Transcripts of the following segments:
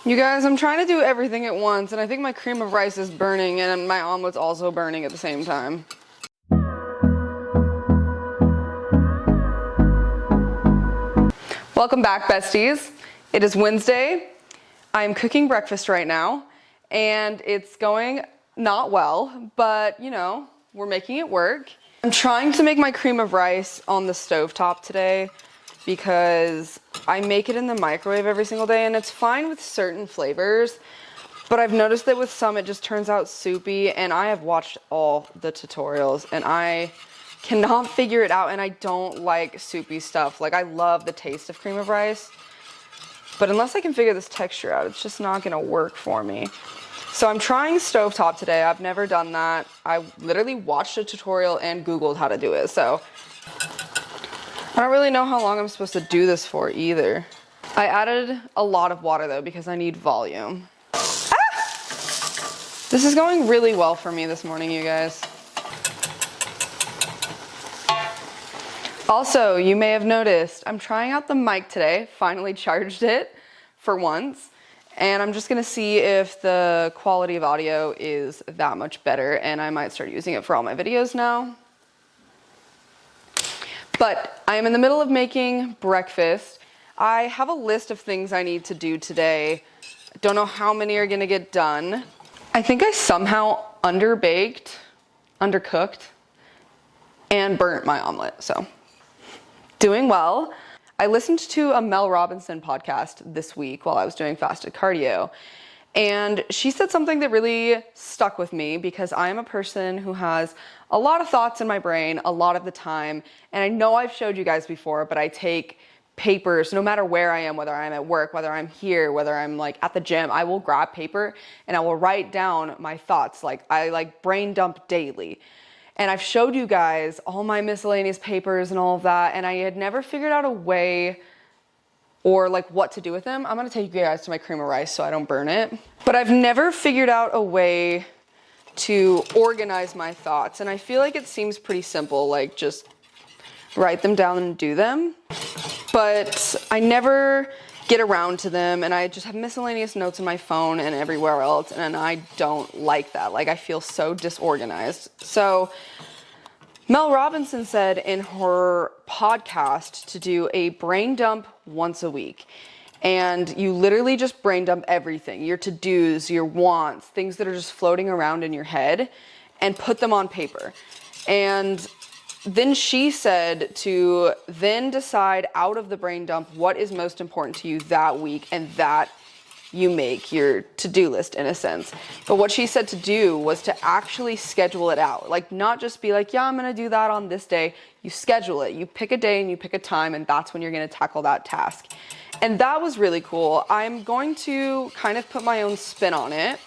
You guys, I'm trying to do everything at once, and I think my cream of rice is burning, and my omelet's also burning at the same time. Welcome back, besties. It is Wednesday. I am cooking breakfast right now, and it's going not well, but you know, we're making it work. I'm trying to make my cream of rice on the stovetop today because I make it in the microwave every single day, and it's fine with certain flavors, but I've noticed that with some it just turns out soupy, and I have watched all the tutorials and I cannot figure it out, and I don't like soupy stuff. Like, I love the taste of cream of rice, but unless I can figure this texture out, it's just not gonna work for me. So I'm trying stovetop today. I've never done that. I literally watched a tutorial and Googled how to do it, so I don't really know how long I'm supposed to do this for either. I added a lot of water though because I need volume. Ah! This is going really well for me this morning, you guys. Also, you may have noticed, I'm trying out the mic today, finally charged it for once, and I'm just gonna see if the quality of audio is that much better, and I might start using it for all my videos now. But I am in the middle of making breakfast. I have a list of things I need to do today. I don't know how many are gonna get done. I think I somehow underbaked, undercooked, and burnt my omelet, so. Doing well. I listened to a Mel Robinson podcast this week while I was doing fasted cardio, and she said something that really stuck with me because I am a person who has a lot of thoughts in my brain a lot of the time, and I know I've showed you guys before, but I take papers no matter where I am, whether I'm at work, whether I'm here, whether I'm like at the gym. I will grab paper and I will write down my thoughts. Like, I like brain dump daily. And I've showed you guys all my miscellaneous papers and all of that, and I had never figured out a way or like what to do with them. I'm gonna take you guys to my cream of rice so I don't burn it. But I've never figured out a way to organize my thoughts, and I feel like it seems pretty simple, like just write them down and do them. But I never get around to them, and I just have miscellaneous notes on my phone and everywhere else, and I don't like that. Like, I feel so disorganized. So Mel Robinson said in her podcast to do a brain dump once a week. And you literally just brain dump everything, your to-dos, your wants, things that are just floating around in your head, and put them on paper. And then she said to then decide out of the brain dump what is most important to you that week, and that you make your to-do list in a sense. But what she said to do was to actually schedule it out. Like, not just be like, yeah, I'm gonna do that on this day. You schedule it. You pick a day and you pick a time, and that's when you're gonna tackle that task. And that was really cool. I'm going to kind of put my own spin on it,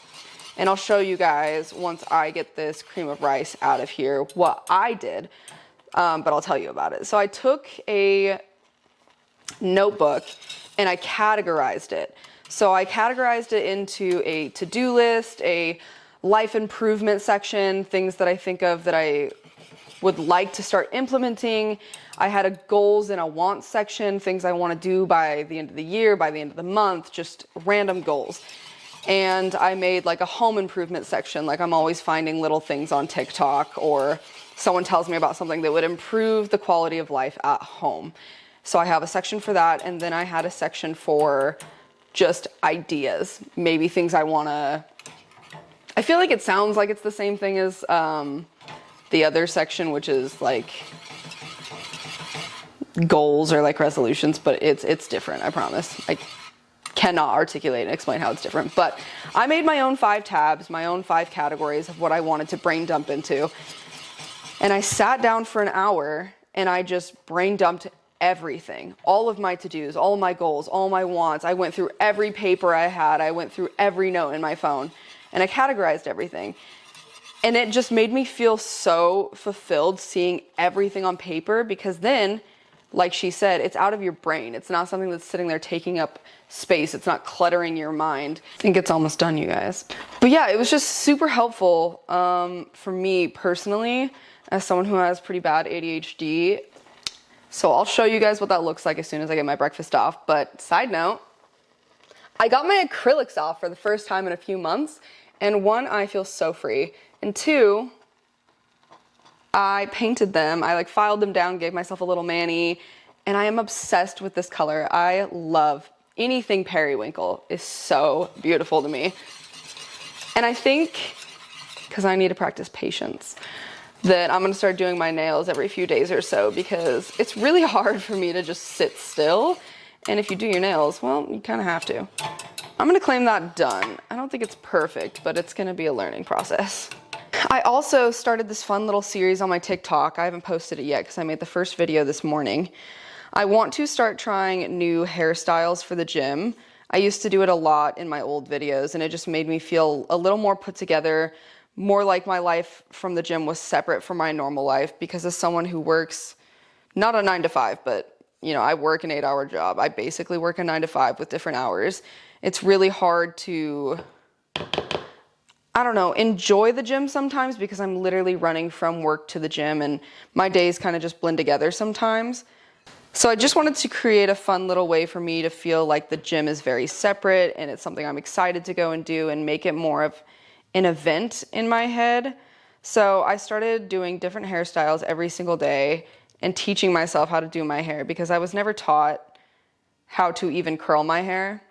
and I'll show you guys once I get this cream of rice out of here what I did. But I'll tell you about it. So I took a notebook and I categorized it. So I categorized it into a to-do list, a life improvement section, things that I think of that I would like to start implementing. I had a goals and a wants section, things I want to do by the end of the year, by the end of the month, just random goals. And I made like a home improvement section, like I'm always finding little things on TikTok, or someone tells me about something that would improve the quality of life at home. So I have a section for that, and then I had a section for just ideas, maybe things I wanna, I feel like it sounds like it's the same thing as the other section, which is like goals or like resolutions, but it's different, I promise. I cannot articulate and explain how it's different, but I made my own 5 tabs, my own 5 categories of what I wanted to brain dump into. And I sat down for an hour and I just brain dumped everything, all of my to-dos, all of my goals, all my wants. I went through every paper I had. I went through every note in my phone, and I categorized everything. And it just made me feel so fulfilled seeing everything on paper, because then, like she said, it's out of your brain. It's not something that's sitting there taking up space. It's not cluttering your mind. I think it's almost done, you guys. But yeah, it was just super helpful for me personally, as someone who has pretty bad ADHD. So I'll show you guys what that looks like as soon as I get my breakfast off. But side note, I got my acrylics off for the first time in a few months, and one, I feel so free, and two, I painted them. I like filed them down, gave myself a little mani, and I am obsessed with this color. I love anything periwinkle. Is so beautiful to me. And I think, because I need to practice patience, that I'm gonna start doing my nails every few days or so, because it's really hard for me to just sit still. And if you do your nails, well, you kind of have to. I'm gonna claim that done. I don't think it's perfect, but it's gonna be a learning process. I also started this fun little series on my TikTok. I haven't posted it yet because I made the first video this morning. I want to start trying new hairstyles for the gym. I used to do it a lot in my old videos, and it just made me feel a little more put together, more like my life from the gym was separate from my normal life, because as someone who works not a 9-to-5, but you know, I work an 8-hour job. I basically work a 9-to-5 with different hours. It's really hard to, I don't know, enjoy the gym sometimes, because I'm literally running from work to the gym and my days kind of just blend together sometimes. So I just wanted to create a fun little way for me to feel like the gym is very separate and it's something I'm excited to go and do, and make it more of an event in my head. So I started doing different hairstyles every single day and teaching myself how to do my hair, because I was never taught how to even curl my hair.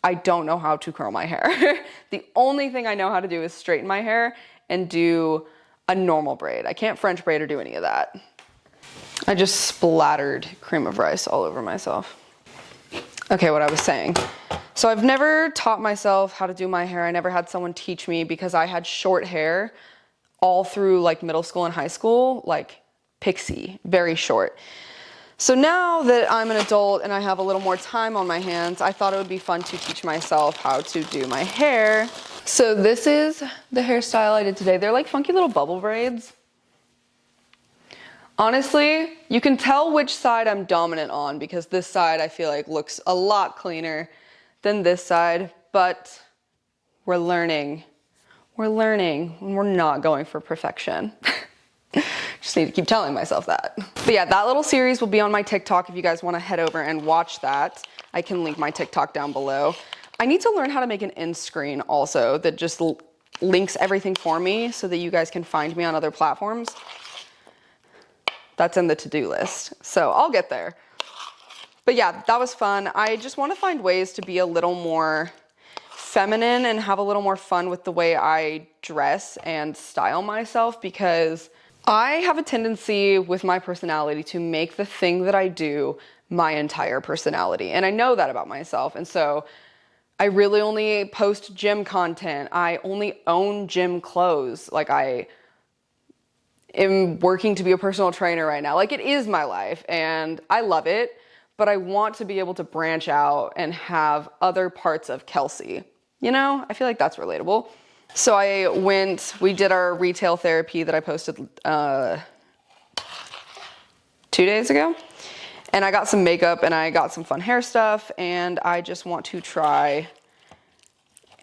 I don't know how to curl my hair. The only thing I know how to do is straighten my hair and do a normal braid. I can't French braid or do any of that. I just splattered cream of rice all over myself. Okay, what I was saying. So I've never taught myself how to do my hair. I never had someone teach me, because I had short hair all through like middle school and high school, like pixie, very short. So now that I'm an adult and I have a little more time on my hands, I thought it would be fun to teach myself how to do my hair. So this is the hairstyle I did today. They're like funky little bubble braids. Honestly, you can tell which side I'm dominant on, because this side I feel like looks a lot cleaner than this side, but we're learning. We're learning, and we're not going for perfection. Just need to keep telling myself that. But yeah, that little series will be on my TikTok if you guys want to head over and watch that. I can link my TikTok down below. I need to learn how to make an end screen also that just links everything for me so that you guys can find me on other platforms. That's in the to-do list, so I'll get there. But yeah, that was fun. I just want to find ways to be a little more feminine and have a little more fun with the way I dress and style myself, because I have a tendency with my personality to make the thing that I do my entire personality. And I know that about myself. And so I really only post gym content. I only own gym clothes. Like, I am working to be a personal trainer right now. Like, it is my life and I love it, but I want to be able to branch out and have other parts of Kelsey. You know, I feel like that's relatable. So we did our retail therapy that I posted 2 days ago. And I got some makeup and I got some fun hair stuff, and I just want to try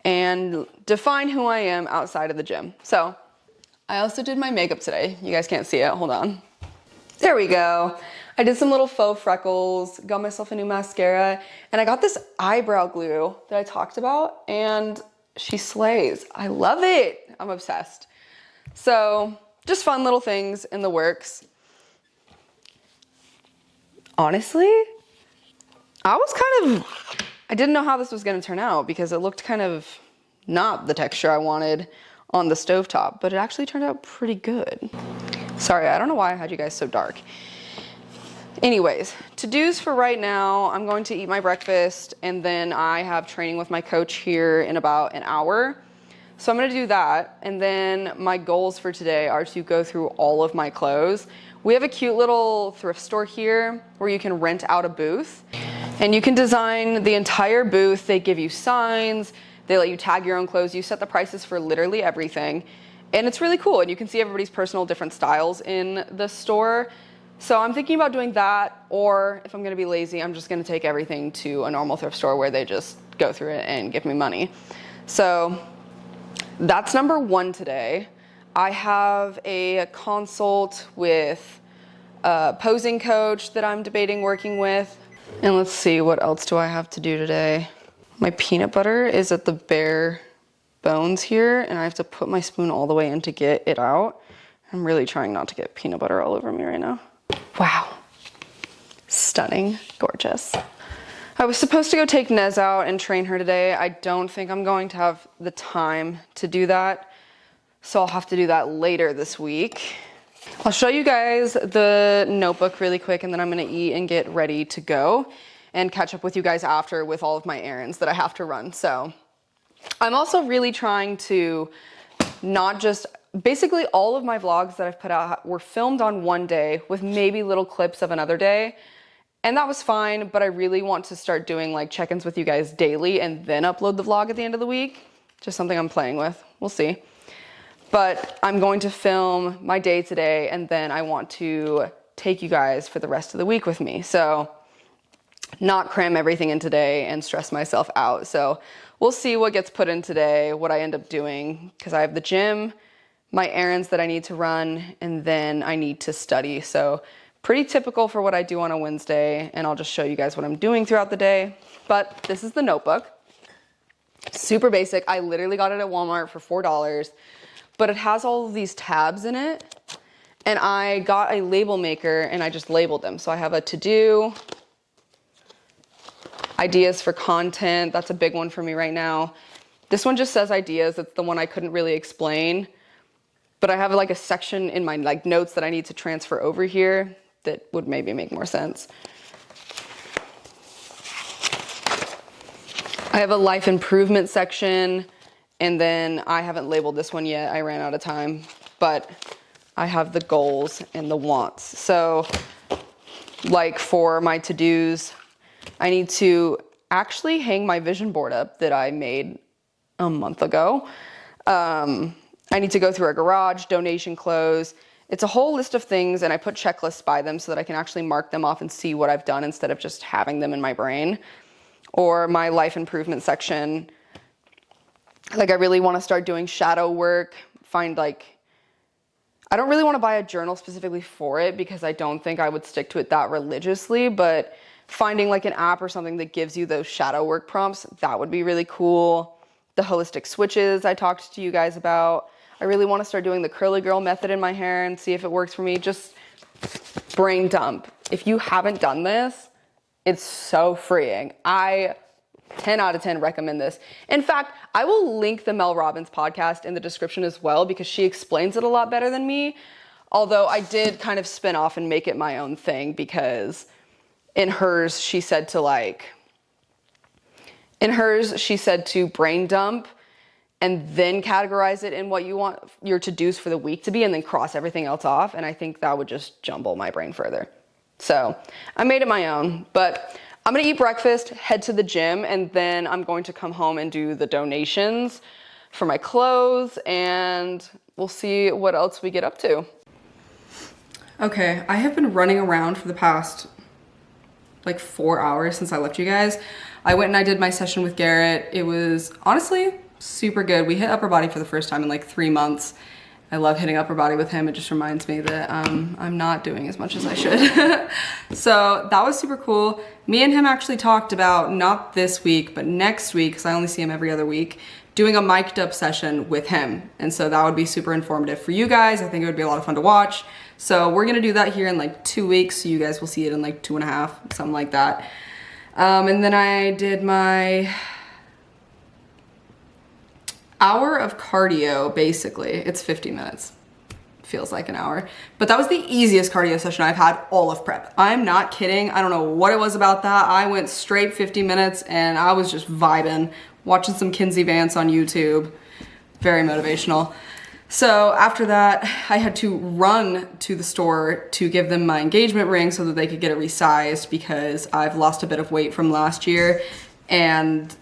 and define who I am outside of the gym. So I also did my makeup today. You guys can't see it, hold on. There we go. I did some little faux freckles, got myself a new mascara, and I got this eyebrow glue that I talked about, and she slays. I love it. I'm obsessed. So just fun little things in the works. Honestly, I didn't know how this was gonna turn out, because it looked kind of not the texture I wanted on the stovetop, but it actually turned out pretty good. Sorry, I don't know why I had you guys so dark. Anyways, to-dos for right now, I'm going to eat my breakfast, and then I have training with my coach here in about an hour. So I'm gonna do that, and then my goals for today are to go through all of my clothes. We have a cute little thrift store here where you can rent out a booth, and you can design the entire booth. They give you signs, they let you tag your own clothes, you set the prices for literally everything, and it's really cool, and you can see everybody's personal different styles in the store. So I'm thinking about doing that, or if I'm gonna be lazy, I'm just gonna take everything to a normal thrift store where they just go through it and give me money. So that's number one today. I have a consult with a posing coach that I'm debating working with. And let's see, what else do I have to do today? My peanut butter is at the bare bones here, and I have to put my spoon all the way in to get it out. I'm really trying not to get peanut butter all over me right now. Wow. Stunning. Gorgeous. I was supposed to go take Nez out and train her today. I don't think I'm going to have the time to do that, so I'll have to do that later this week. I'll show you guys the notebook really quick, and then I'm gonna eat and get ready to go and catch up with you guys after with all of my errands that I have to run. So I'm also really trying to not just, basically all of my vlogs that I've put out were filmed on one day with maybe little clips of another day. And that was fine, but I really want to start doing like check-ins with you guys daily and then upload the vlog at the end of the week. Just something I'm playing with, we'll see. But I'm going to film my day today, and then I want to take you guys for the rest of the week with me. So not cram everything in today and stress myself out. So we'll see what gets put in today, what I end up doing, because I have the gym, my errands that I need to run, and then I need to study. So pretty typical for what I do on a Wednesday, and I'll just show you guys what I'm doing throughout the day. But this is the notebook. Super basic. I literally got it at Walmart for $4, but it has all of these tabs in it. And I got a label maker and I just labeled them. So I have a to-do, ideas for content. That's a big one for me right now. This one just says ideas. It's the one I couldn't really explain, but I have like a section in my like notes that I need to transfer over here that would maybe make more sense. I have a life improvement section, and then I haven't labeled this one yet. I ran out of time, but I have the goals and the wants. So like for my to-dos, I need to actually hang my vision board up that I made a month ago. I need to go through our garage, donation close. It's a whole list of things, and I put checklists by them so that I can actually mark them off and see what I've done instead of just having them in my brain. Or my life improvement section. Like I really want to start doing shadow work, I don't really want to buy a journal specifically for it because I don't think I would stick to it that religiously, but finding like an app or something that gives you those shadow work prompts, that would be really cool. The holistic switches I talked to you guys about. I really want to start doing the curly girl method in my hair and see if it works for me. Just brain dump. If you haven't done this, it's so freeing. I 10 out of 10 recommend this. In fact, I will link the Mel Robbins podcast in the description as well because she explains it a lot better than me. Although I did kind of spin off and make it my own thing because in hers, she said to brain dump and then categorize it in what you want your to-dos for the week to be and then cross everything else off. And I think that would just jumble my brain further. So I made it my own, but I'm gonna eat breakfast, head to the gym, and then I'm going to come home and do the donations for my clothes, and we'll see what else we get up to. Okay, I have been running around for the past like 4 hours since I left you guys. I went and I did my session with Garrett. It was honestly super good. We hit upper body for the first time in like 3 months. I love hitting upper body with him. It just reminds me that I'm not doing as much as I should. So that was super cool. Me and him actually talked about, not this week, but next week, because I only see him every other week, doing a mic'd up session with him. And so that would be super informative for you guys. I think it would be a lot of fun to watch. So we're gonna do that here in like 2 weeks. So you guys will see it in like 2.5, something like that. And then I did my hour of cardio, basically. It's 50 minutes. Feels like an hour. But that was the easiest cardio session I've had all of prep. I'm not kidding. I don't know what it was about that. I went straight 50 minutes and I was just vibing, watching some Kinsey Vance on YouTube. Very motivational. So after that, I had to run to the store to give them my engagement ring so that they could get it resized because I've lost a bit of weight from last year and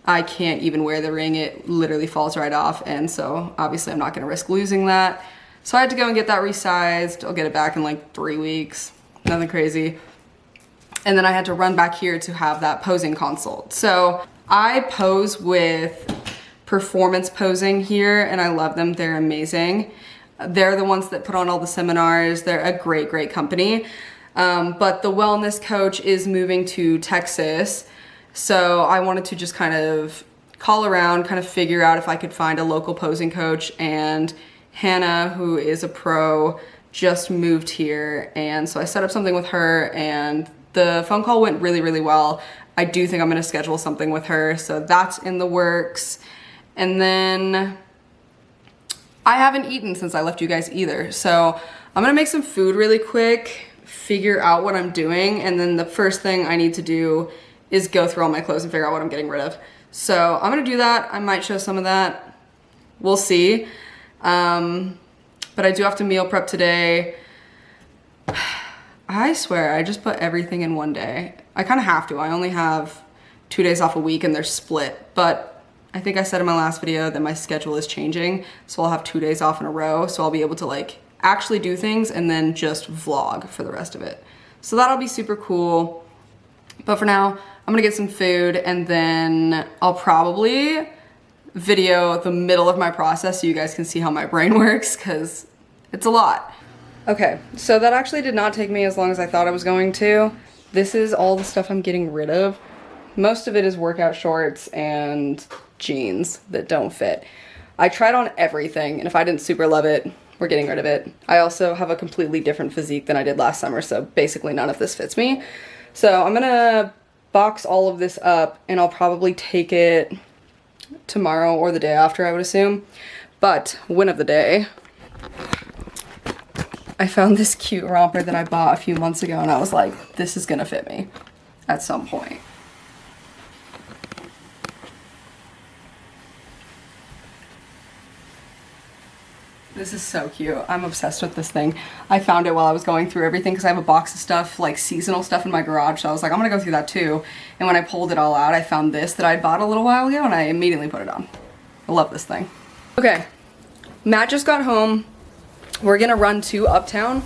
I can't even wear the ring. It literally falls right off. And so obviously I'm not gonna risk losing that. So I had to go and get that resized. I'll get it back in like 3 weeks, nothing crazy. And then I had to run back here to have that posing consult. So I pose with Performance Posing here and I love them, they're amazing. They're the ones that put on all the seminars. They're a great, great company. But the wellness coach is moving to Texas So I wanted to just kind of call around, kind of figure out if I could find a local posing coach, and Hannah, who is a pro, just moved here, and so I set up something with her and the phone call went really, really well. I do think I'm gonna schedule something with her, so that's in the works. And then I haven't eaten since I left you guys either, so I'm gonna make some food really quick, figure out what I'm doing, and then the first thing I need to do is go through all my clothes and figure out what I'm getting rid of. So I'm gonna do that. I might show some of that. We'll see. But I do have to meal prep today. I swear, I just put everything in one day. I kind of have to. I only have 2 days off a week and they're split. But I think I said in my last video that my schedule is changing. So I'll have 2 days off in a row. So I'll be able to like actually do things and then just vlog for the rest of it. So that'll be super cool. But for now, I'm gonna get some food and then I'll probably video the middle of my process so you guys can see how my brain works, because it's a lot. Okay, so that actually did not take me as long as I thought it was going to. This is all the stuff I'm getting rid of. Most of it is workout shorts and jeans that don't fit. I tried on everything, and if I didn't super love it, we're getting rid of it. I also have a completely different physique than I did last summer, so basically none of this fits me. So I'm gonna box all of this up and I'll probably take it tomorrow or the day after, I would assume. But win of the day, I found this cute romper that I bought a few months ago and I was like, this is gonna fit me at some point. This is so cute. I'm obsessed with this thing. I found it while I was going through everything because I have a box of stuff, like seasonal stuff in my garage. So I was like, I'm gonna go through that too. And when I pulled it all out, I found this that I bought a little while ago and I immediately put it on. I love this thing. Okay, Matt just got home. We're gonna run to Uptown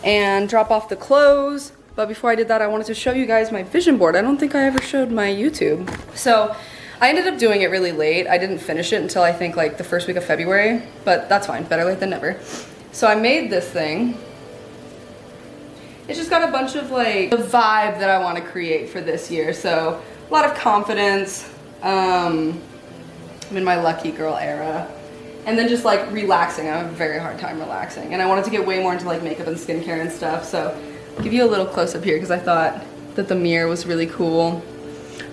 and drop off the clothes. But before I did that, I wanted to show you guys my vision board. I don't think I ever showed my YouTube. So I ended up doing it really late. I didn't finish it until I think like the first week of February, but that's fine, better late than never. So I made this thing. It's just got a bunch of like the vibe that I want to create for this year. So a lot of confidence. I'm in my lucky girl era. And then just like relaxing. I have a very hard time relaxing. And I wanted to get way more into like makeup and skincare and stuff. So I'll give you a little close up here because I thought that the mirror was really cool.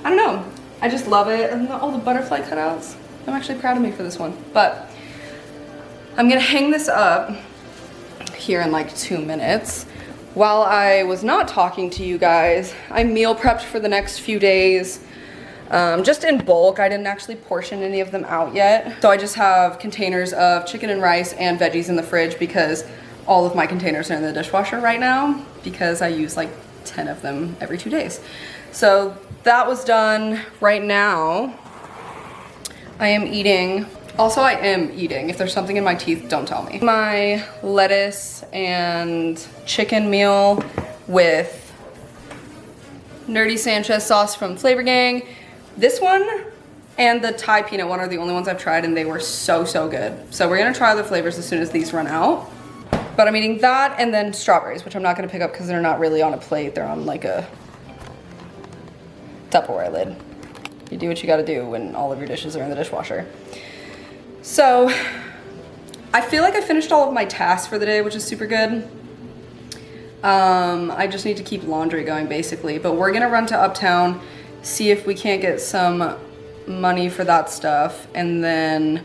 I don't know. I just love it. And all the butterfly cutouts. I'm actually proud of me for this one. But I'm gonna hang this up here in like 2 minutes. While I was not talking to you guys, I meal prepped for the next few days. Just in bulk. I didn't actually portion any of them out yet. So I just have containers of chicken and rice and veggies in the fridge because all of my containers are in the dishwasher right now because I use like 10 of them every 2 days. So that was done. Right now, I am eating. Also, I am eating. If there's something in my teeth, don't tell me. My lettuce and chicken meal with Nerdy Sanchez sauce from Flavor Gang. This one and the Thai peanut one are the only ones I've tried and they were so, so good. So we're gonna try other flavors as soon as these run out. But I'm eating that and then strawberries, which I'm not gonna pick up because they're not really on a plate. They're on like a Tupperware lid. You do what you gotta do when all of your dishes are in the dishwasher. So I feel like I finished all of my tasks for the day, which is super good. I just need to keep laundry going basically, but we're gonna run to Uptown, see if we can't get some money for that stuff, and then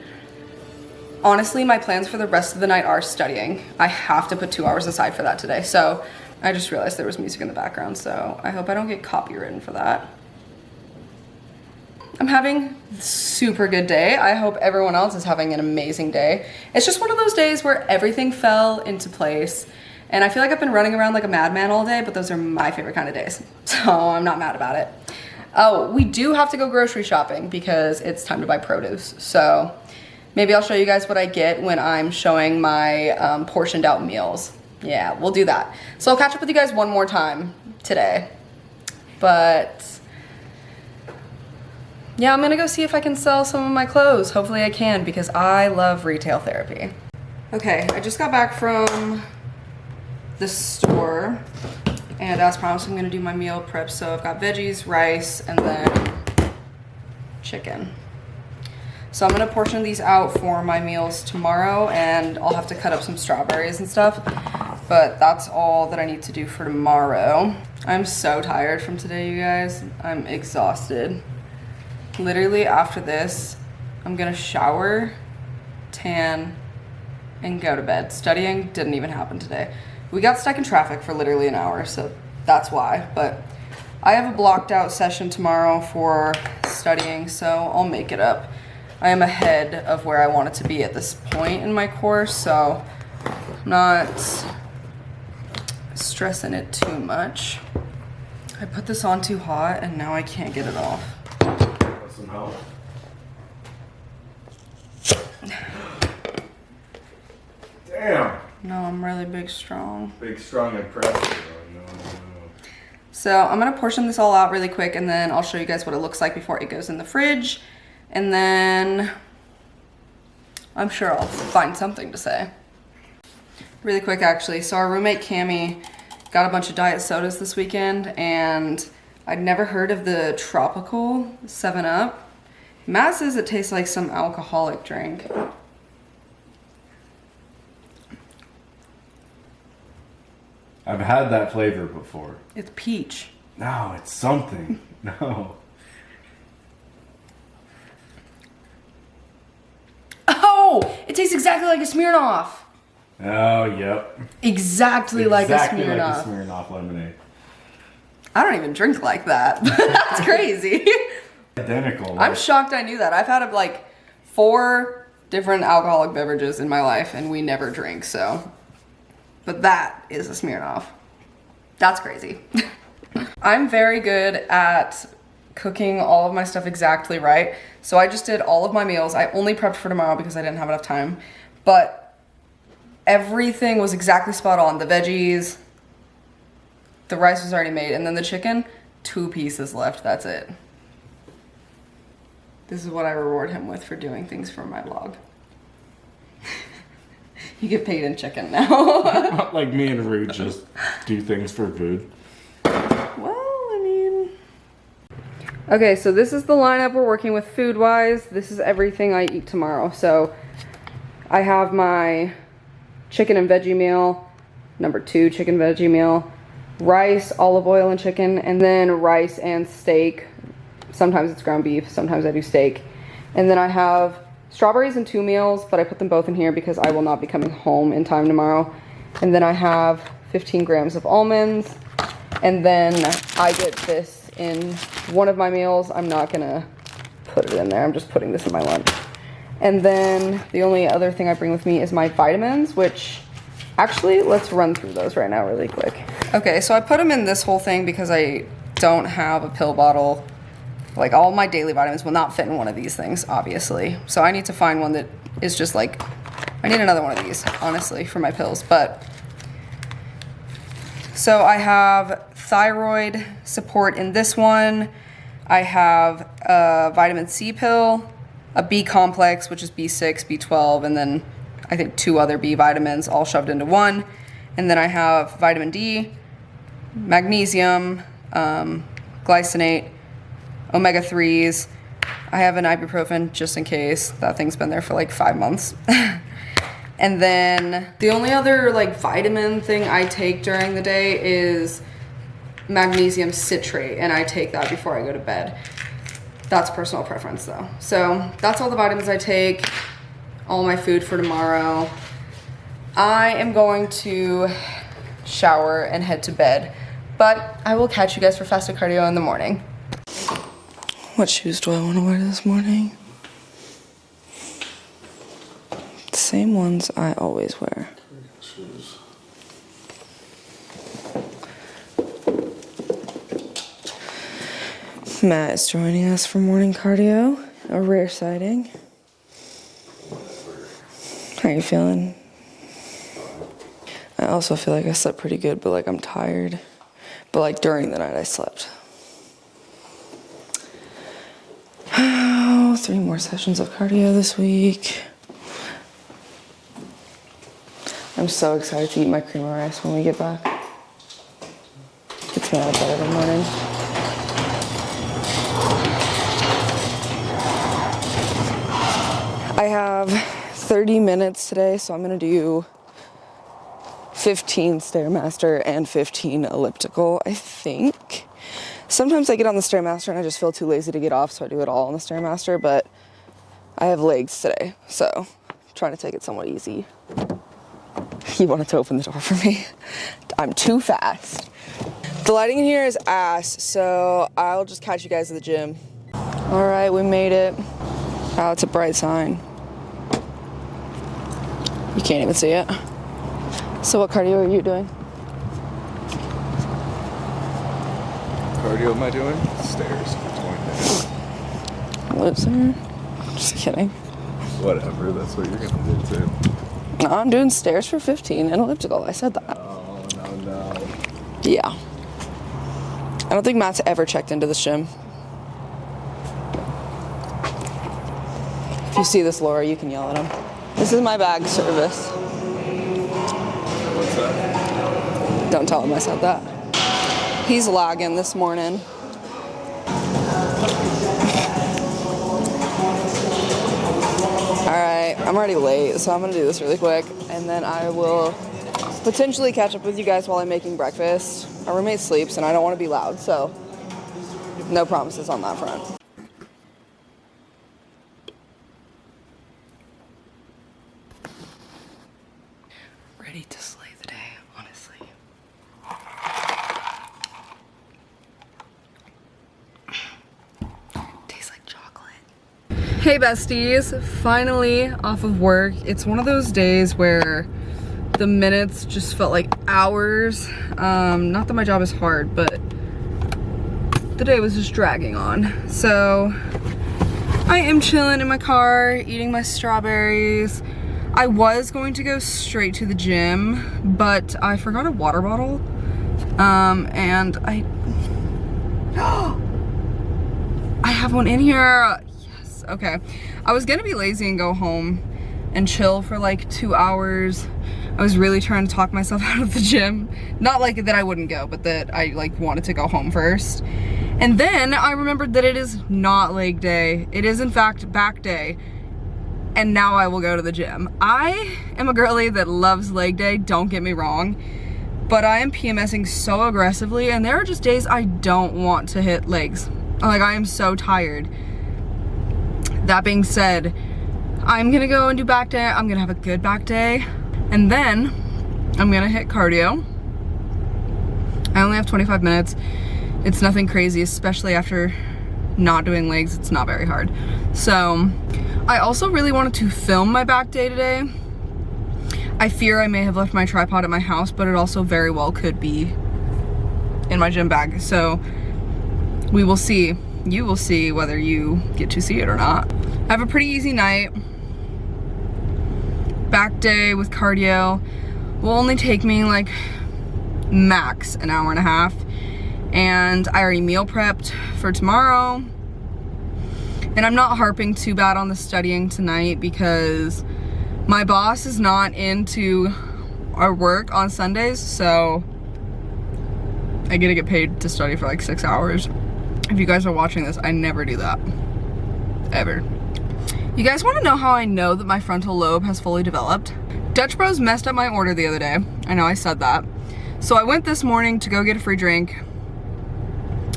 honestly my plans for the rest of the night are studying. I have to put 2 hours aside for that today. So I just realized there was music in the background, so I hope I don't get copywritten for that. I'm having a super good day. I hope everyone else is having an amazing day. It's just one of those days where everything fell into place. And I feel like I've been running around like a madman all day, but those are my favorite kind of days. So I'm not mad about it. Oh, we do have to go grocery shopping because it's time to buy produce. So maybe I'll show you guys what I get when I'm showing my portioned out meals. Yeah, we'll do that. So I'll catch up with you guys one more time today. But yeah, I'm gonna go see if I can sell some of my clothes. Hopefully I can because I love retail therapy. Okay, I just got back from the store And as promised, I'm gonna do my meal prep. So I've got veggies, rice, and then chicken. So I'm gonna portion these out for my meals tomorrow, and I'll have to cut up some strawberries and stuff, but that's all that I need to do for tomorrow. I'm so tired from today, you guys. I'm exhausted. Literally after this, I'm gonna shower, tan, and go to bed. Studying didn't even happen today. We got stuck in traffic for literally an hour, so that's why. But I have a blocked out session tomorrow for studying, so I'll make it up. I am ahead of where I wanted to be at this point in my course, so I'm not stressing it too much. I put this on too hot and now I can't get it off. Want some help? Damn. No, I'm really big strong. Big, strong, and impressive. No. So I'm gonna portion this all out really quick, and then I'll show you guys what it looks like before it goes in the fridge. And then I'm sure I'll find something to say. Really quick actually, so our roommate Cami got a bunch of diet sodas this weekend, and I'd never heard of the tropical 7-Up. Matt says it tastes like some alcoholic drink. I've had that flavor before. It's peach. No, it's something. No. Oh, it tastes exactly like a Smirnoff. Oh, yep. Exactly like a Exactly like Smirnoff. a Smirnoff lemonade. I don't even drink like that. That's crazy. Identical. I'm shocked I knew that. I've had like 4 different alcoholic beverages in my life and we never drink, so. But that is a Smirnoff. That's crazy. I'm very good at cooking all of my stuff exactly right. So I just did all of my meals. I only prepped for tomorrow because I didn't have enough time. But everything was exactly spot on. The veggies, the rice was already made, and then the chicken, 2 pieces left. That's it. This is what I reward him with for doing things for my vlog. You get paid in chicken now. Like me and Rue just do things for food. Well, I mean... Okay, so this is the lineup we're working with food-wise. This is everything I eat tomorrow. So I have my chicken and veggie meal, number 2 chicken veggie meal, rice, olive oil and chicken, and then rice and steak. Sometimes it's ground beef, sometimes I do steak. And then I have strawberries and 2 meals, but I put them both in here because I will not be coming home in time tomorrow. And then I have 15 grams of almonds. And then I get this in one of my meals. I'm not gonna put it in there. I'm just putting this in my lunch. And then the only other thing I bring with me is my vitamins, which actually, let's run through those right now really quick. Okay, so I put them in this whole thing because I don't have a pill bottle. Like all my daily vitamins will not fit in one of these things, obviously. So I need to find one that is just like, I need another one of these, honestly, for my pills. But, so I have thyroid support in this one. I have a vitamin C pill, a B complex, which is B6, B12, and then I think 2 other B vitamins all shoved into one. And then I have vitamin D, magnesium, glycinate, omega-3s. I have an ibuprofen just in case. That thing's been there for like 5 months. And then the only other like vitamin thing I take during the day is magnesium citrate, and I take that before I go to bed. That's personal preference though. So that's all the vitamins I take, all my food for tomorrow. I am going to shower and head to bed, but I will catch you guys for fasted cardio in the morning. What shoes do I want to wear this morning? The same ones I always wear. Matt is joining us for morning cardio, a rare sighting. How are you feeling? I also feel like I slept pretty good, but like I'm tired. But like during the night I slept. 3 more sessions of cardio this week. I'm so excited to eat my cream of rice when we get back. me out of bed every morning. I have 30 minutes today, so I'm gonna do 15 Stairmaster and 15 elliptical, I think. Sometimes I get on the Stairmaster and I just feel too lazy to get off, so I do it all on the Stairmaster, but I have legs today, so I'm trying to take it somewhat easy. He wanted to open the door for me. I'm too fast. The lighting in here is ass, so I'll just catch you guys at the gym. All right, we made it. Wow, it's a bright sign. You can't even see it. So what cardio are you doing? Cardio am I doing? Stairs for 20 minutes. Loser. Just kidding. Whatever, that's what you're gonna do too. No, I'm doing stairs for 15 and elliptical. I said that. Oh, no. Yeah. I don't think Matt's ever checked into this gym. If you see this, Laura, you can yell at him. This is my bag service. What's that? Don't tell him I said that. He's lagging this morning. Alright, I'm already late, so I'm gonna do this really quick, and then I will potentially catch up with you guys while I'm making breakfast. Our roommate sleeps, and I don't want to be loud, so no promises on that front. Ready to slay the day, honestly. Tastes like chocolate. Hey besties, finally off of work. It's one of those days where the minutes just felt like hours. Not that my job is hard, but the day was just dragging on. So I am chilling in my car, eating my strawberries. I was going to go straight to the gym, but I forgot a water bottle. And I have one in here. Yes, okay. I was gonna be lazy and go home and chill for like 2 hours. I was really trying to talk myself out of the gym. Not like that I wouldn't go, but that I like wanted to go home first. And then I remembered that it is not leg day. It is in fact back day. And now I will go to the gym. I am a girly that loves leg day, don't get me wrong, but I am PMSing so aggressively, and there are just days I don't want to hit legs. Like, I am so tired. That being said, I'm gonna go and do back day. I'm gonna have a good back day, and then I'm gonna hit cardio. I only have 25 minutes. It's nothing crazy, especially after not doing legs. It's not very hard. So I also really wanted to film my back day today. I fear I may have left my tripod at my house, but it also very well could be in my gym bag. So we will see. You will see whether you get to see it or not. I have a pretty easy night. Back day with cardio will only take me like max an hour and a half. And I already meal prepped for tomorrow. And I'm not harping too bad on the studying tonight because my boss is not into our work on Sundays, so I get to get paid to study for like 6 hours. If you guys are watching this, I never do that. Ever. You guys want to know how I know that my frontal lobe has fully developed? Dutch Bros messed up my order the other day. I know I said that. So I went this morning to go get a free drink,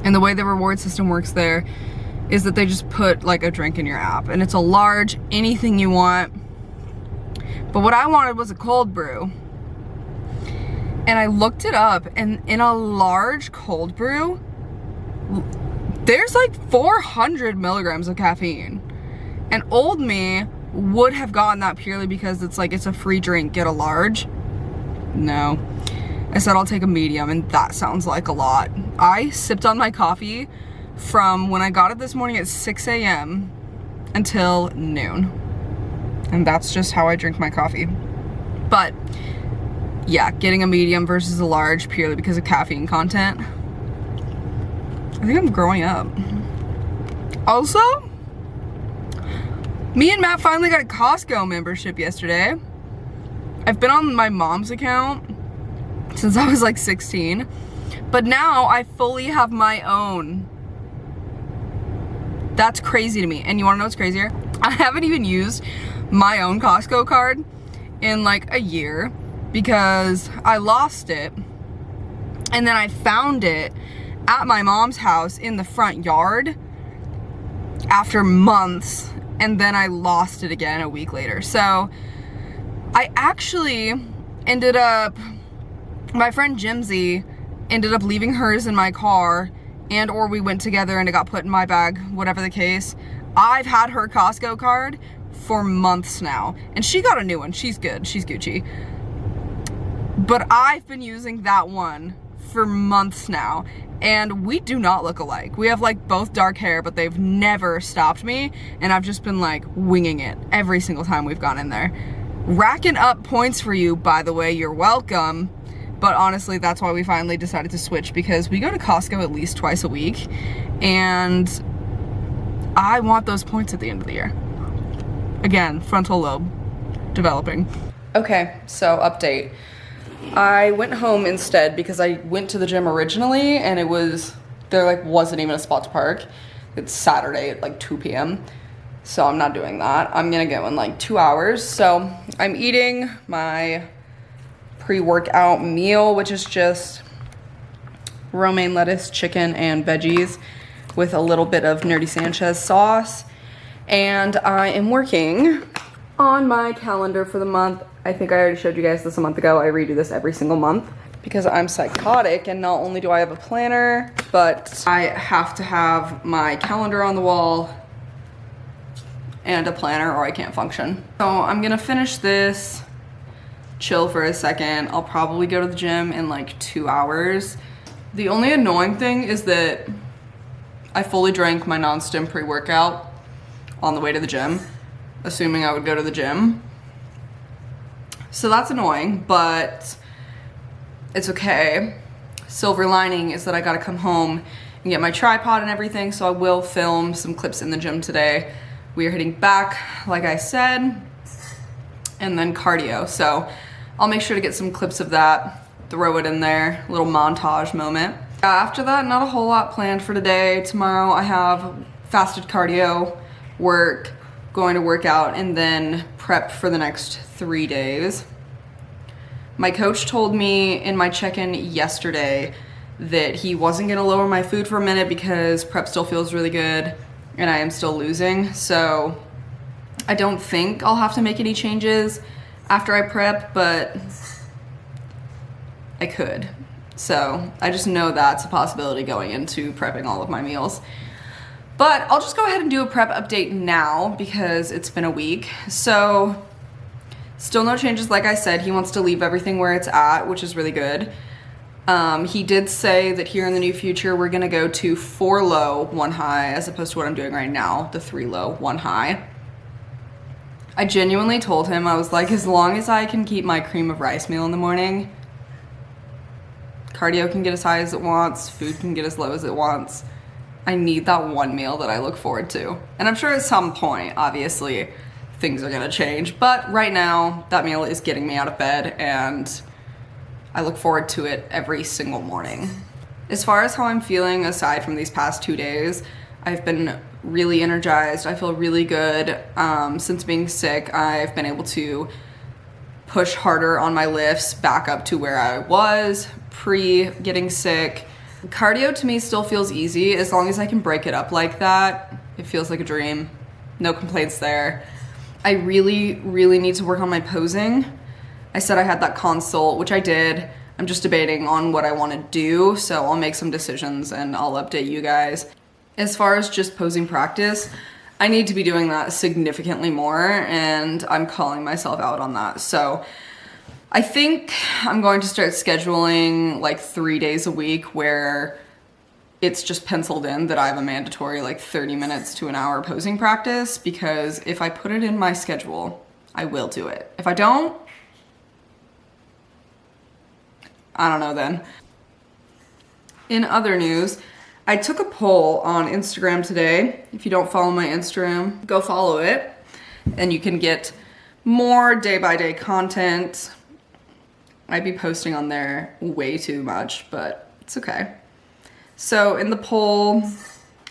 and the way the reward system works there is that they just put like a drink in your app, and it's a large, anything you want. But what I wanted was a cold brew. And I looked it up, and in a large cold brew, there's like 400 milligrams of caffeine. And old me would have gotten that purely because it's like, it's a free drink, get a large. No. I said I'll take a medium, and that sounds like a lot. I sipped on my coffee from when I got it this morning at 6 a.m. until noon. And that's just how I drink my coffee. But yeah, getting a medium versus a large purely because of caffeine content. I think I'm growing up. Also, me and Matt finally got a Costco membership yesterday. I've been on my mom's account since I was like 16. But now I fully have my own. That's crazy to me. And you wanna know what's crazier? I haven't even used my own Costco card in like a year because I lost it. And then I found it at my mom's house in the front yard after months. And then I lost it again a week later. So I actually ended up, my friend Jimsy ended up leaving hers in my car, and or we went together and it got put in my bag, whatever the case. I've had her Costco card for months now, and she got a new one. She's good, she's Gucci. But I've been using that one for months now, and we do not look alike. We have like both dark hair, but they've never stopped me, and I've just been like winging it every single time we've gone in there. Racking up points for you, by the way, you're welcome. But honestly, that's why we finally decided to switch, because we go to Costco at least twice a week, and I want those points at the end of the year. Again, frontal lobe developing. Okay, so update. I went home instead because I went to the gym originally and there like wasn't even a spot to park. It's Saturday at like 2 p.m. So I'm not doing that. I'm gonna go in like 2 hours. So I'm eating my pre-workout meal, which is just romaine lettuce, chicken, and veggies with a little bit of Nerdy Sanchez sauce. And I am working on my calendar for the month. I think I already showed you guys this a month ago. I redo this every single month because I'm psychotic, and not only do I have a planner, but I have to have my calendar on the wall and a planner or I can't function. So I'm gonna finish this, chill for a second. I'll probably go to the gym in like 2 hours. The only annoying thing is that I fully drank my non-stim pre-workout on the way to the gym, assuming I would go to the gym. So that's annoying, but it's okay. Silver lining is that I gotta come home and get my tripod and everything, so I will film some clips in the gym today. We are hitting back, like I said, and then cardio. So I'll make sure to get some clips of that, throw it in there, little montage moment. After that, not a whole lot planned for today. Tomorrow I have fasted cardio, work, going to work out, and then prep for the next 3 days. My coach told me in my check-in yesterday that he wasn't gonna lower my food for a minute because prep still feels really good and I am still losing. So I don't think I'll have to make any changes after I prep, but I could. So I just know that's a possibility going into prepping all of my meals. But I'll just go ahead and do a prep update now because it's been a week. So still no changes. Like I said, he wants to leave everything where it's at, which is really good. He did say that here in the near future, we're gonna go to 4 low, 1 high, as opposed to what I'm doing right now, the 3 low, 1 high. I genuinely told him, I was like, as long as I can keep my cream of rice meal in the morning, cardio can get as high as it wants, food can get as low as it wants. I need that one meal that I look forward to. And I'm sure at some point, obviously, things are gonna change. But right now, that meal is getting me out of bed, and I look forward to it every single morning. As far as how I'm feeling, aside from these past 2 days, I've been really energized. I feel really good. Since being sick, I've been able to push harder on my lifts back up to where I was pre-getting sick. Cardio to me still feels easy as long as I can break it up like that. It feels like a dream. No complaints there. I really, really need to work on my posing. I said I had that consult, which I did. I'm just debating on what I want to do, so I'll make some decisions and I'll update you guys. As far as just posing practice, I need to be doing that significantly more, and I'm calling myself out on that. So I think I'm going to start scheduling like 3 days a week where it's just penciled in that I have a mandatory like 30 minutes to an hour posing practice, because if I put it in my schedule, I will do it. If I don't, I don't know then. In other news, I took a poll on Instagram today. If you don't follow my Instagram, go follow it, and you can get more day-by-day content. I'd be posting on there way too much, but It's okay. So in the poll,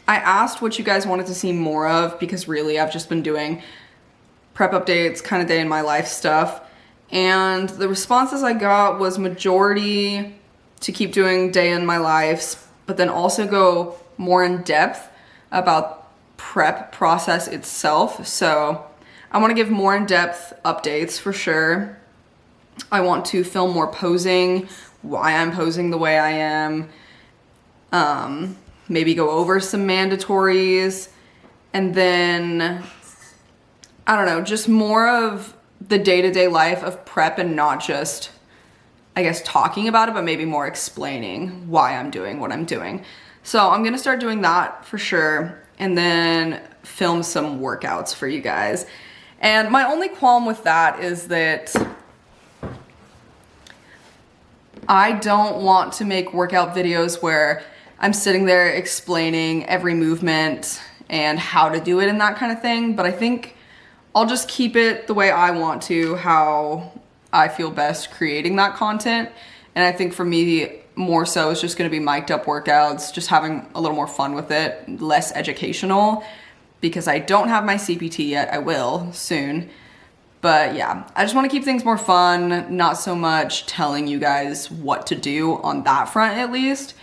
I asked what you guys wanted to see more of because really I've just been doing prep updates, kind of day in my life stuff. And the responses I got was majority to keep doing day in my lives, but then also go more in depth about prep process itself. So I want to give more in depth updates for sure. I want to film more posing, why I'm posing the way I am. Maybe go over some mandatories, and then, I don't know, just more of the day-to-day life of prep and not just, I guess, talking about it, but maybe more explaining why I'm doing what I'm doing. So I'm gonna start doing that for sure, and then film some workouts for you guys. And my only qualm with that is that I don't want to make workout videos where I'm sitting there explaining every movement and how to do it and that kind of thing, but I think I'll just keep it the way I want to, how I feel best creating that content. And I think for me, more so is just gonna be mic'd up workouts, just having a little more fun with it, less educational, because I don't have my CPT yet. I will soon. But yeah, I just wanna keep things more fun, not so much telling you guys what to do on that front at least.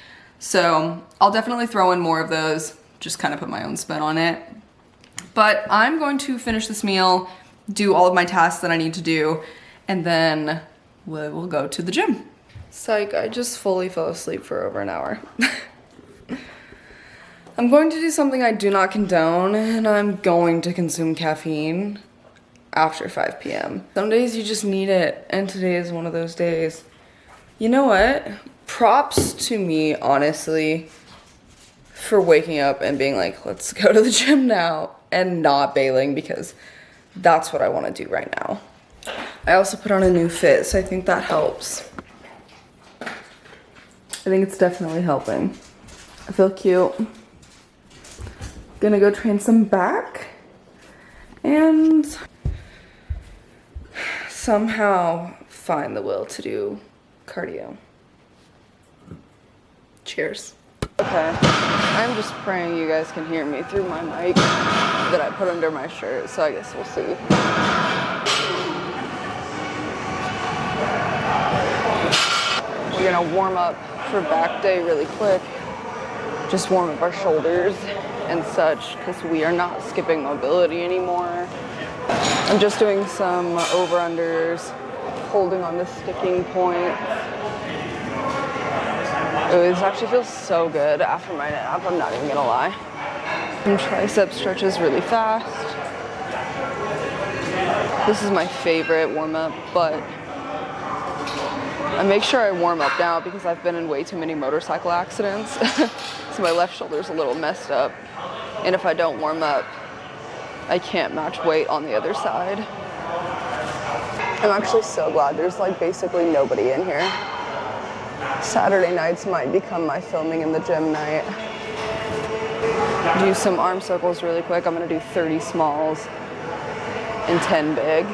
So I'll definitely throw in more of those, just kind of put my own spin on it. But I'm going to finish this meal, do all of my tasks that I need to do, and then we'll go to the gym. Psych, I just fully fell asleep for over an hour. I'm going to do something I do not condone, and I'm going to consume caffeine after 5 p.m. Some days you just need it, and today is one of those days. You know what? Props to me, honestly, for waking up and being like, let's go to the gym now, and not bailing, because that's what I want to do right now. I also put on a new fit, so I think that helps. I think it's definitely helping. I feel cute. Gonna go train some back and somehow find the will to do cardio. Cheers. Okay, I'm just praying you guys can hear me through my mic that I put under my shirt, so I guess we'll see. We're gonna warm up for back day really quick. Just warm up our shoulders and such, because we are not skipping mobility anymore. I'm just doing some over-unders, holding on the sticking point. Ooh, this actually feels so good after my nap, I'm not even gonna lie. Some tricep stretches really fast. This is my favorite warm-up, but I make sure I warm up now because I've been in way too many motorcycle accidents. So my left shoulder's a little messed up. And if I don't warm up, I can't match weight on the other side. I'm actually so glad there's like basically nobody in here. Saturday nights might become my filming in the gym night. Do some arm circles really quick. I'm gonna do 30 smalls and 10 big.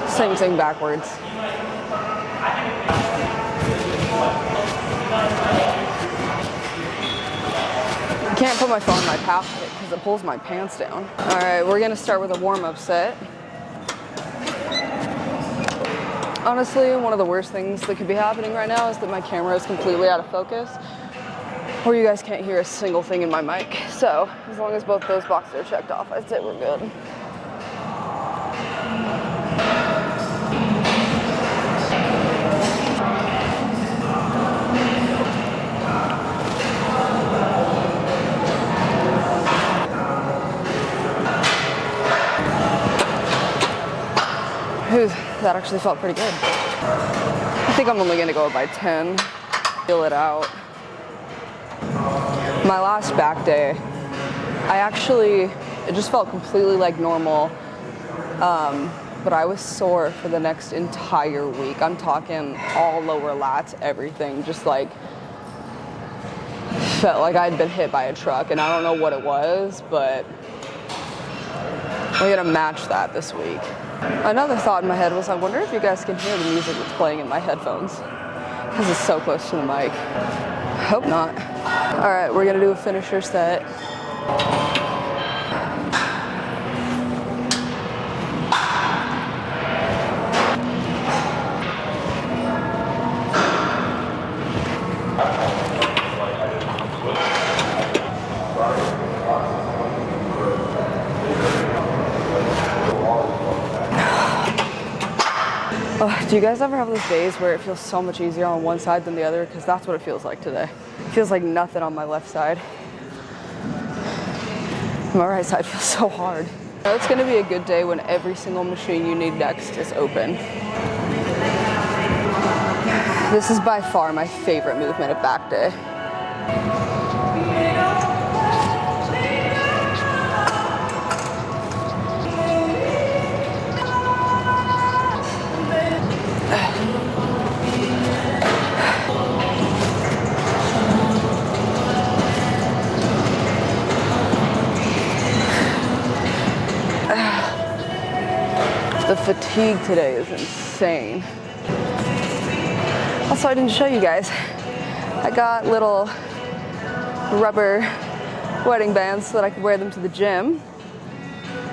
Same thing backwards. I can't put my phone in my pocket because it pulls my pants down. All right, we're gonna start with a warm-up set. Honestly, one of the worst things that could be happening right now is that my camera is completely out of focus, or you guys can't hear a single thing in my mic. So as long as both those boxes are checked off, I'd say we're good. Ooh, that actually felt pretty good. I think I'm only gonna go by 10. Feel it out. My last back day, it just felt completely like normal. But I was sore for the next entire week. I'm talking all lower lats, everything. Just like, felt like I'd been hit by a truck, and I don't know what it was, but we're gonna match that this week. Another thought in my head was, I wonder if you guys can hear the music that's playing in my headphones, because it's so close to the mic. Hope not. All right, we're gonna do a finisher set. Oh, do you guys ever have those days where it feels so much easier on one side than the other? Because that's what it feels like today. It feels like nothing on my left side. My right side feels so hard. I know it's gonna be a good day when every single machine you need next is open. This is by far my favorite movement of back day. The fatigue today is insane. Also, I didn't show you guys. I got little rubber wedding bands so that I could wear them to the gym.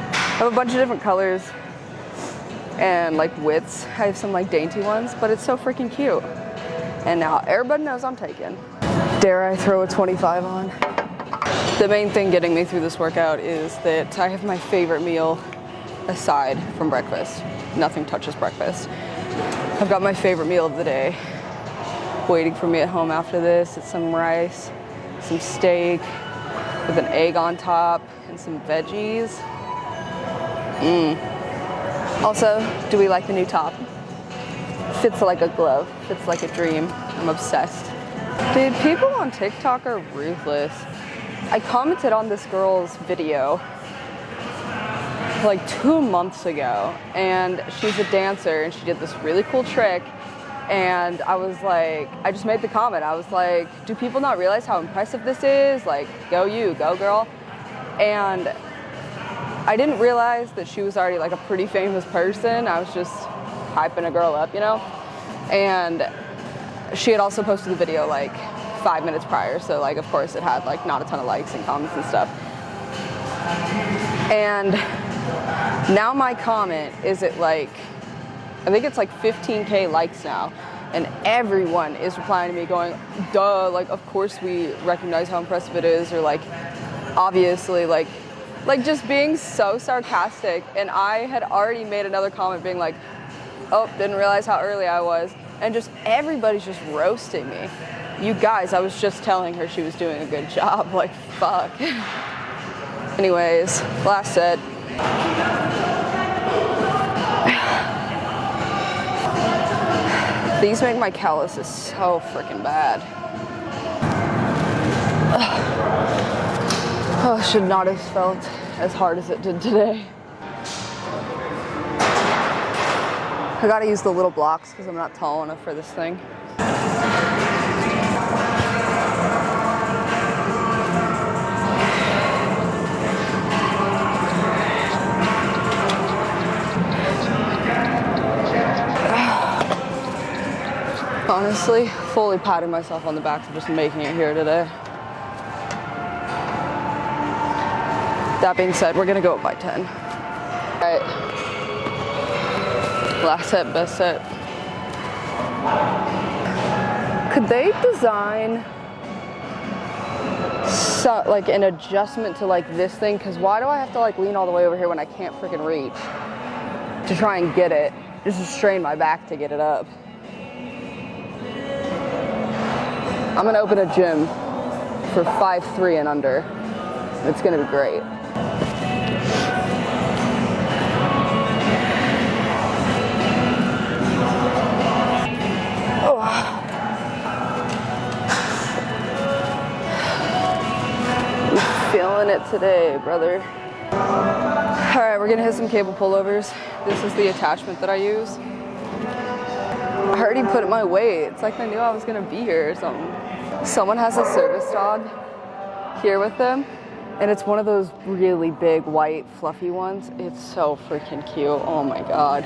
I have a bunch of different colors and like widths. I have some like dainty ones, but it's so freaking cute. And now everybody knows I'm taken. Dare I throw a 25 on? The main thing getting me through this workout is that I have my favorite meal aside from breakfast. Nothing touches breakfast. I've got my favorite meal of the day waiting for me at home after this. It's some rice, some steak with an egg on top, and some veggies. Also, do we like the new top? Fits like a glove, fits like a dream. I'm obsessed. Dude, people on TikTok are ruthless. I commented on this girl's video like 2 months ago, and she's a dancer and she did this really cool trick, and I was like, I just made the comment, I was like, do people not realize how impressive this is? Like, go you, go girl. And I didn't realize that she was already like a pretty famous person. I was just hyping a girl up, you know? And she had also posted the video like 5 minutes prior, so like of course it had like not a ton of likes and comments and stuff. And now my comment is at like, I think it's like 15K likes now, and everyone is replying to me going, duh, like of course we recognize how impressive it is, or like obviously, like just being so sarcastic. And I had already made another comment being like, oh, didn't realize how early I was, and just everybody's just roasting me. You guys, I was just telling her she was doing a good job, like fuck. Anyways, last set. These make my calluses so freaking bad. Oh, should not have felt as hard as it did today. I gotta use the little blocks because I'm not tall enough for this thing. Honestly, fully patting myself on the back for just making it here today. That being said, we're gonna go up by 10. All right, last set, best set. Could they design like an adjustment to like this thing? Because why do I have to like lean all the way over here when I can't freaking reach to try and get it? Just to strain my back to get it up. I'm gonna open a gym for 5'3" and under. It's gonna be great. Oh. I'm feeling it today, brother. All right, we're gonna hit some cable pullovers. This is the attachment that I use. I already put my weight. It's like I knew I was gonna be here or something. Someone has a service dog here with them, And it's one of those really big, white, fluffy ones. It's so freaking cute. Oh my God.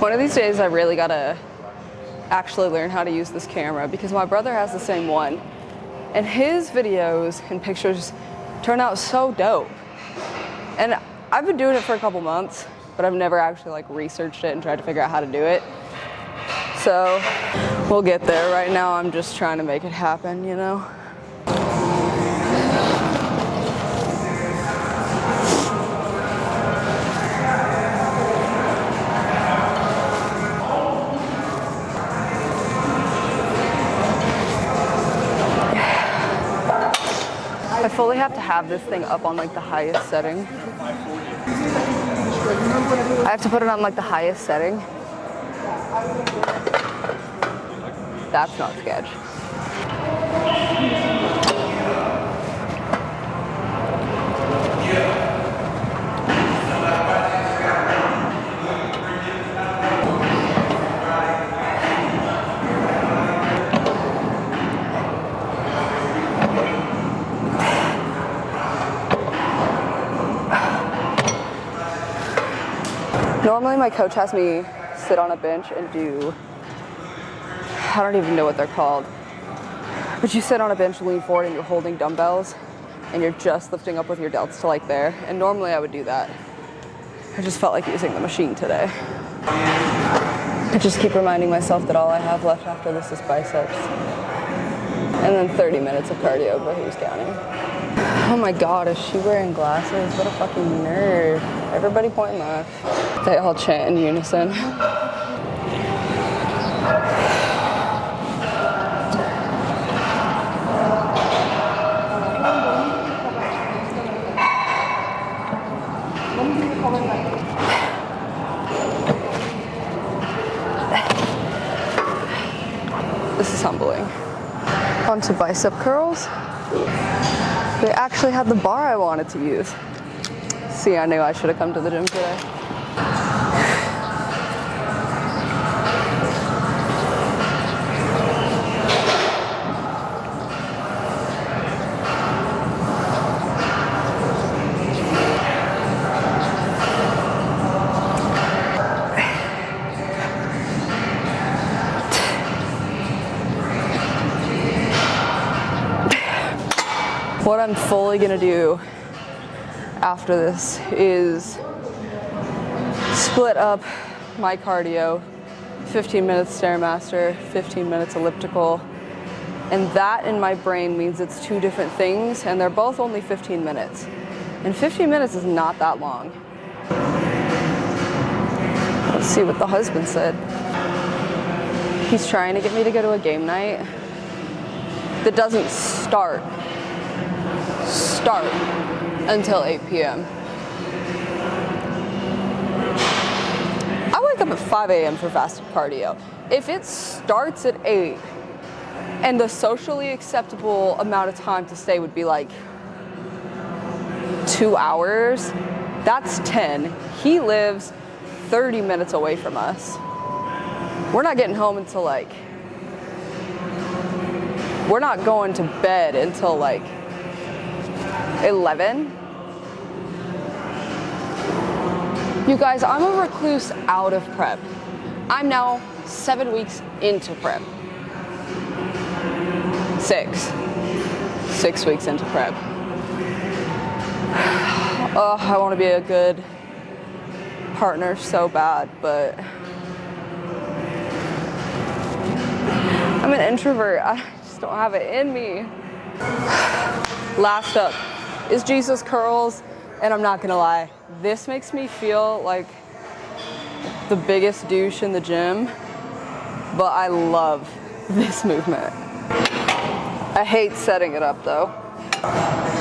One of these days I really gotta actually learn how to use this camera because my brother has the same one and his videos and pictures turn out so dope. And I've been doing it for a couple months, but I've never actually like researched it and tried to figure out how to do it. So we'll get there. Right now I'm just trying to make it happen, you know? I fully have to have this thing up on like the highest setting. I have to put it on like the highest setting. That's not sketch. Normally my coach has me sit on a bench and do, I don't even know what they're called, but you sit on a bench, lean forward, and you're holding dumbbells and you're just lifting up with your delts to like there. And normally I would do that. I just felt like using the machine today. I just keep reminding myself that all I have left after this is biceps. And then 30 minutes of cardio, but who's counting? Oh my God, is she wearing glasses? What a fucking nerd. Everybody point left. They all chant in unison. This is humbling. On to bicep curls. They actually had the bar I wanted to use. See, I knew I should have come to the gym today. What I'm fully gonna do after this is split up my cardio, 15 minutes Stairmaster, 15 minutes elliptical, and that in my brain means it's two different things and they're both only 15 minutes. And 15 minutes is not that long. Let's see what the husband said. He's trying to get me to go to a game night that doesn't start until 8 p.m. I wake up at 5 a.m. for fasted cardio. If it starts at 8 and the socially acceptable amount of time to stay would be like 2 hours, that's 10. He lives 30 minutes away from us. We're not getting home until like, we're not going to bed until like 11. You guys, I'm a recluse out of prep. I'm now 7 weeks into prep. 6 weeks into prep. Oh, I want to be a good partner so bad, but I'm an introvert. I just don't have it in me. Last up is Jesus curls, and I'm not gonna lie, this makes me feel like the biggest douche in the gym, but I love this movement. I hate setting it up though.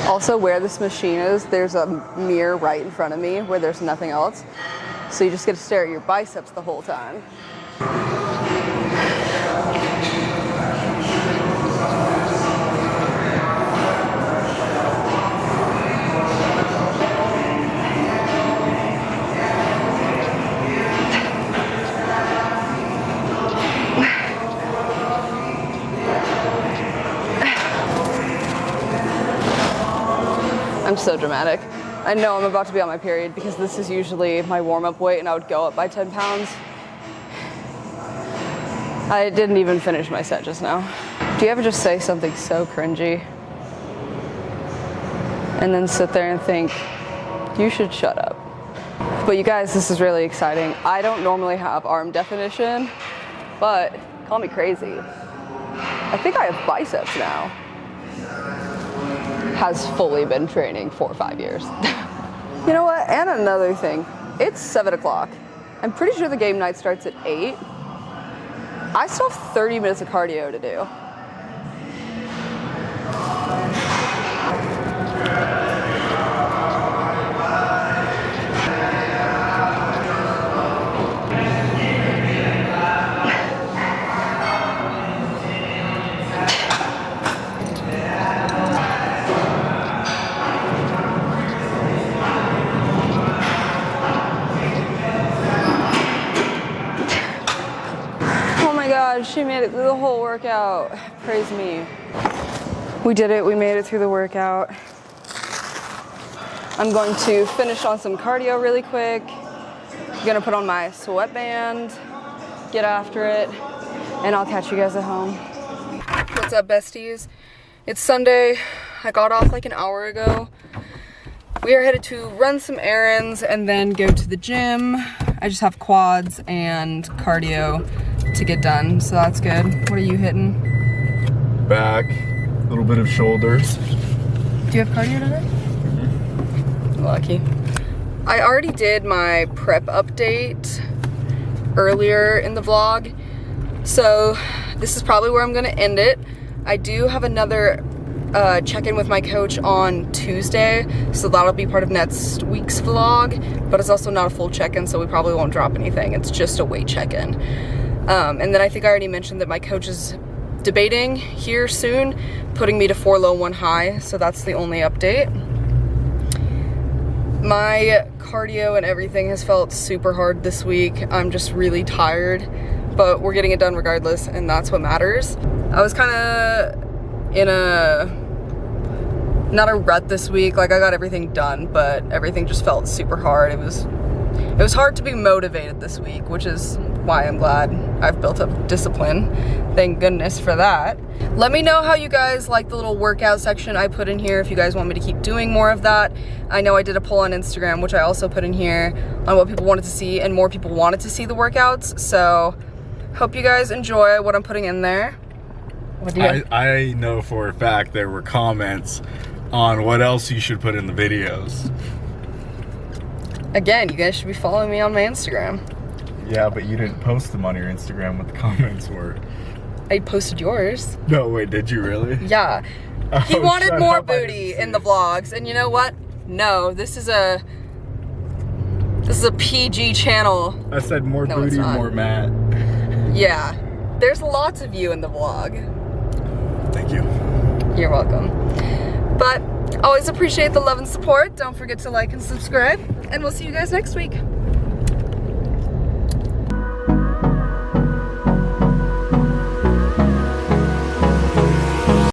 Also, where this machine is, there's a mirror right in front of me where there's nothing else, so you just get to stare at your biceps the whole time. so dramatic. I know I'm about to be on my period because this is usually my warm-up weight and I would go up by 10 pounds. I didn't even finish my set just now. Do you ever just say something so cringy and then sit there and think, you should shut up? But you guys, this is really exciting. I don't normally have arm definition, but call me crazy. I think I have biceps now. Has fully been training 4 or 5 years. You know what? And another thing, it's 7 o'clock. I'm pretty sure the game night starts at 8. I still have 30 minutes of cardio to do. She made it through the whole workout. Praise me. We did it. We made it through the workout. I'm going to finish on some cardio really quick. I'm gonna put on my sweatband, get after it, and I'll catch you guys at home. What's up, besties? It's Sunday. I got off like an hour ago. We are headed to run some errands and then go to the gym. I just have quads and cardio to get done, so that's good. What are you hitting? Back, a little bit of shoulders. Do you have cardio today? Mm-hmm. Lucky. I already did my prep update earlier in the vlog, so this is probably where I'm gonna end it. I do have another check-in with my coach on Tuesday, so that'll be part of next week's vlog, but it's also not a full check-in, so we probably won't drop anything. It's just a weight check-in. And then I think I already mentioned that my coach is debating here soon, putting me to 4 low, 1 high, so that's the only update. My cardio and everything has felt super hard this week. I'm just really tired, but we're getting it done regardless, and that's what matters. I was kind of in not a rut this week. Like, I got everything done, but everything just felt super hard. It was hard to be motivated this week, which is why I'm glad I've built up discipline. Thank goodness for that. Let me know how you guys like the little workout section I put in here, if you guys want me to keep doing more of that. I know I did a poll on Instagram, which I also put in here, on what people wanted to see, and more people wanted to see the workouts, so hope you guys enjoy what I'm putting in there. What do you I know for a fact there were comments on what else you should put in the videos. Again, you guys should be following me on my Instagram. Yeah, but you didn't post them on your Instagram what the comments were. I posted yours. No, wait, did you really? Yeah. He Oh, wanted shut more up, I didn't booty see in the it. vlogs, and you know what? No, this is a PG channel. I said more No, it's booty, not. more Matt. Yeah. There's lots of you in the vlog. Thank you. You're welcome. But always appreciate the love and support. Don't forget to like and subscribe, and we'll see you guys next week.